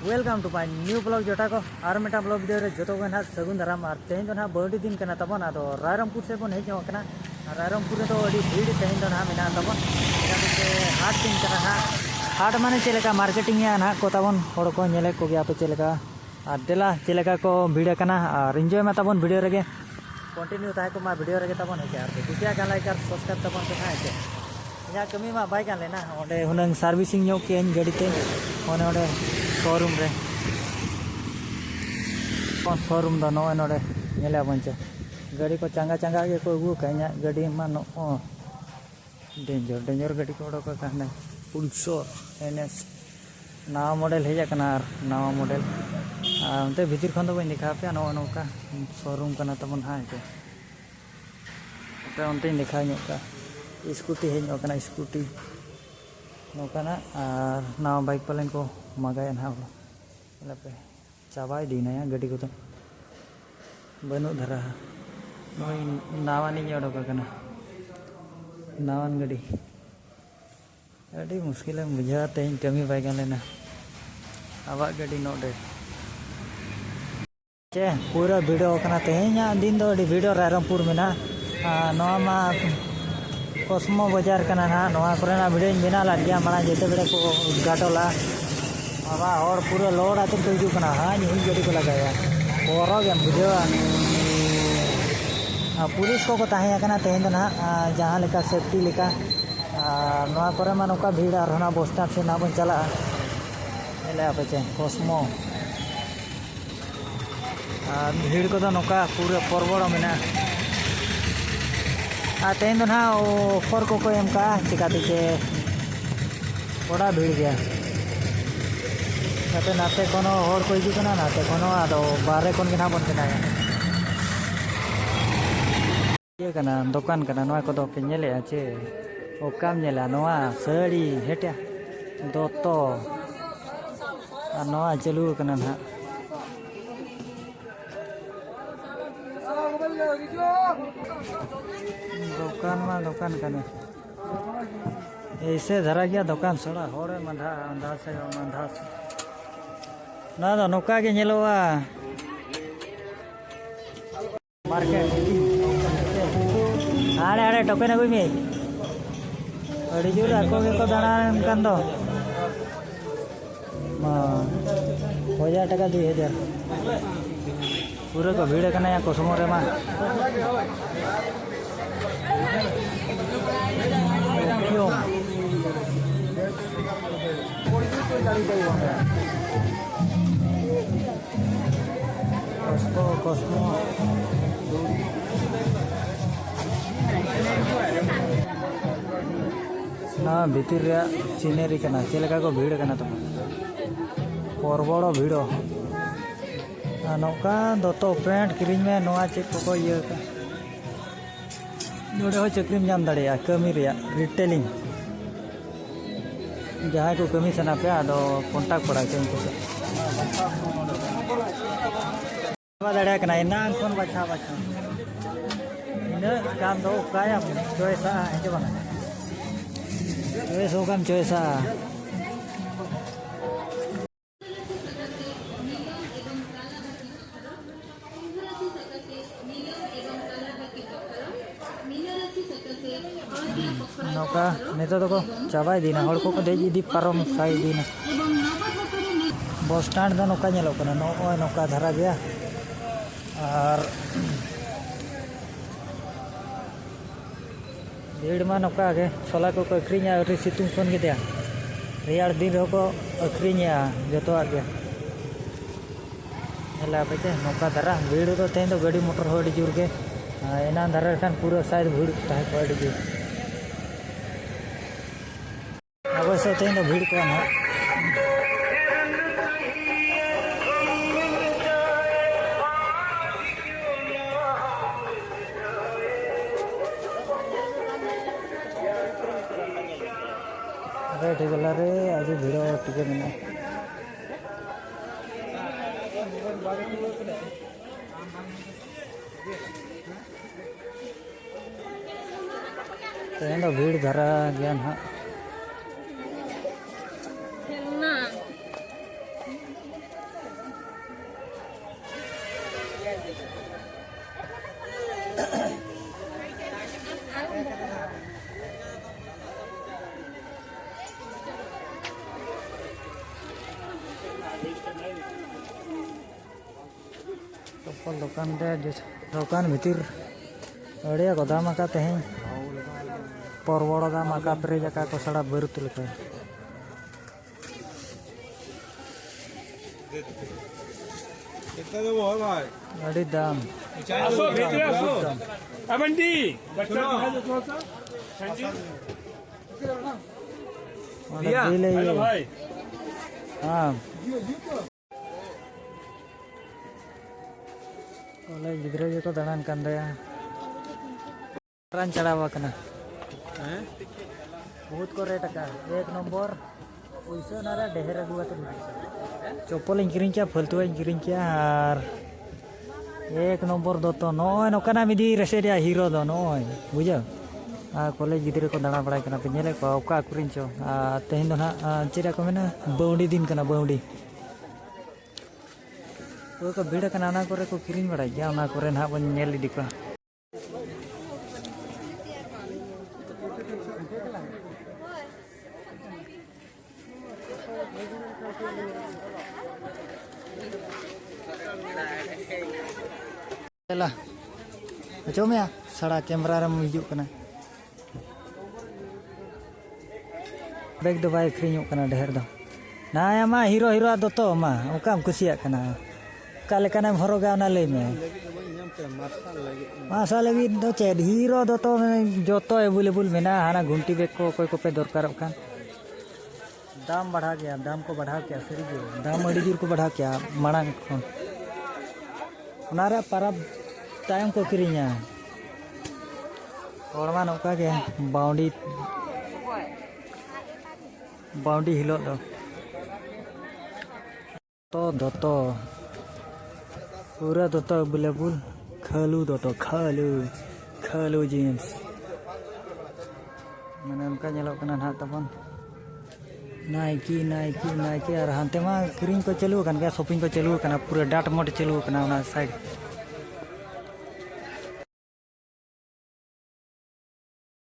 welcome to my new blog जोटा को और मेटा ब्लॉग वीडियो रे जो ना सगुन दाराम और तेहन ना बड़ी दिन करना तबन आदो रायरमपुर से बन हेज होकना रायरमपुर तो अड़ी भीड़ तेहन ना मेना तबन हाट दिन करना ना हाट माने चलेका मार्केटिंग या ना को तबन हड़ को नेले को गया पे चलेका और देला चलेका को भीड़ करना और एंजॉय में तबन वीडियो रे कंटिन्यू ताहे को मा वीडियो रे तबन है और कुसिया का लाइक और सब्सक्राइब तबन को था है या कमी मा बायกันलेना ओडे हुनंग सर्विसिंग ᱧᱚᱜ केन गड़ीते ओने ओडे शोरूम रे शोरूम दा नो नोडे नेला बंचे गाड़ी को चंगा चंगा के को अगू कन्या गाड़ी मा नो डेंजर डेंजर गाड़ी को ओडो को कहने पुलसो एनएस नवा मॉडल हेजा कना नवा मॉडल अंते भीतर खन दो बन दिखा पे नो नोका शोरूम कना तबन हा के अंते दिखा ᱧᱚᱜ का स्कूटी हेज होकना स्कूटी नोकाना और नवा बाइक पालन को मगाया ना पे चाबा दीना गाड़ी को तो बनू धरा नई नावा नहीं ओडोकना नावान गाड़ी अभी मुश्किल बुझा तेज कमी बाय लेना अब गाड़ी नोडे चे पूरा वीडियो तेज दिन दो वीडियो रायरमपुर में ना कोस्मो बाजार करना ना नवा वीडियो बना लगे माना जिते बड़े को उद्घाटला बाबा और पूरा लोड आते को हिजुकना हाँ हुई गाड़ी को लगाया बरगे बुझा पुलिस को तहना तेहन ना जहाँ लेका सेफ्टी लेका नवा करे मा नौका भीड़ और ना बस स्टैंड से ना बन चला पे चे कोस्मो भीड़ को नौका पूरा परबड़ में तेहन ना ऑफर को एम का चिकाते चे बड़ा भीड़ गया नाते कोनो हर को हिजुकना नाते कोनो आदो बाहरे कोन के ना बन केना ये कना दुकान कना नवा को दो पे नेले चे ओ काम नेला नवा साड़ी हेटा दोतो नवा चलू कना ना दुकान कने ऐसे धरा गया दुकान सड़ा होरे मंधा अंधा से ना तो नौका के नेलोवा मार्केट आड़े आड़े टोके ना में अड़ी जोर आको के को दाना कान दो 1000 टाका 2000 पूरा को भीड़ करना या कोसमो रे मा कोस्मो ना भीतर सीनरी करना चलेका को भीड़ करना तो परबड़ भीड़ नौका दोतो पेंट किरिंग में नवा चेक को ये नोड़े हो चक्री में जाम दाड़िया कमी रिया रिटेलिंग जहाँ को कमी सना पे आदो कॉन्टैक्ट पड़ा के उनको से दाड़िया कना इना कौन बचा इन काम दो काया चॉइसा है जो बना चॉइस हो काम चॉइसा नौका नेता तो को चाबाई दीना हड़ को देजी दी पारम साई दीना बस स्टैंड दो नौका नेलो कना नौका धरा गया और भीड़ में नौका के छोला को अखरीना सितुंग फोन के रेयार दिन को अखरीना जो आगे पे नौका धरा भीड़ तो तेज तो गाड़ी मोटर हो जोर के एना धरा खान पूरा शायद भीड़ तहे को जोर अवश्य तेज तो भीड़ को ना ठीक गला रे आज भीड़ टिके मेना तेहन भीड़ धरा गया ना चप्पल दुकान रे दुकान भीतर अड़े गोदाम का तेहें परवड़ दाम आका प्रे जका को सड़ा बरुत लेका कितना दो हो भाई अड़ी दाम आसो भीतर आसो अबंडी बच्चा दिखा दो थोड़ा सा दिया हेलो भाई हाँ कॉलेज गिद्रे जो दानान कान दया रान चढ़ावा कना बहुत को रेट का 1 नंबर पैसा नारा ढेर अगुआ तो चप्पल किरिंग क्या फालतू किरिंग क्या यार 1 नंबर दो तो नॉय नोकाना मिदी रेसेरिया हीरो दो नॉय बुझा कॉलेज गिद्रे को दाना बड़ा कना पे नेले को ओका कुरिन चो तेहिन दो ना चिरा को मेना बाउंडी दिन कना बाउंडी को भीड़ कना ना करे को किरिंग बड़ा गया ना करे ना बन नेल इदी को चला अचो में सड़ा कैमरा रे हिजू कना बैग दो बाय खरीñो कना ढेर दो ना मा हीरो हीरो दो तो मा ओकाम कुसिया कना का लेकाना हरोगा ना ले में मासा लगी दो चेड हीरो दो तो जोतो अवेलेबल मेना हाना घुंटी बैग को कोई को पे दरकार खान दाम बढ़ा गया दाम को बढ़ा क्या सरी दाम अड़ी जोर को बढ़ा क्या मांग खन परब तायम को किरिया और नौका के बाउंडी बाउंडी हिलो तो दोतो पूरा दोतो अवेलेबल खालू दोतो खालू खालू जीन्स मैंने उनका ñelok kana ना तबन नाइकी नाइकी नाइकी और हांते मा क्रीम को चलू कन क्या शॉपिंग को चलू कना पूरा डाट मोट चलू कना साइड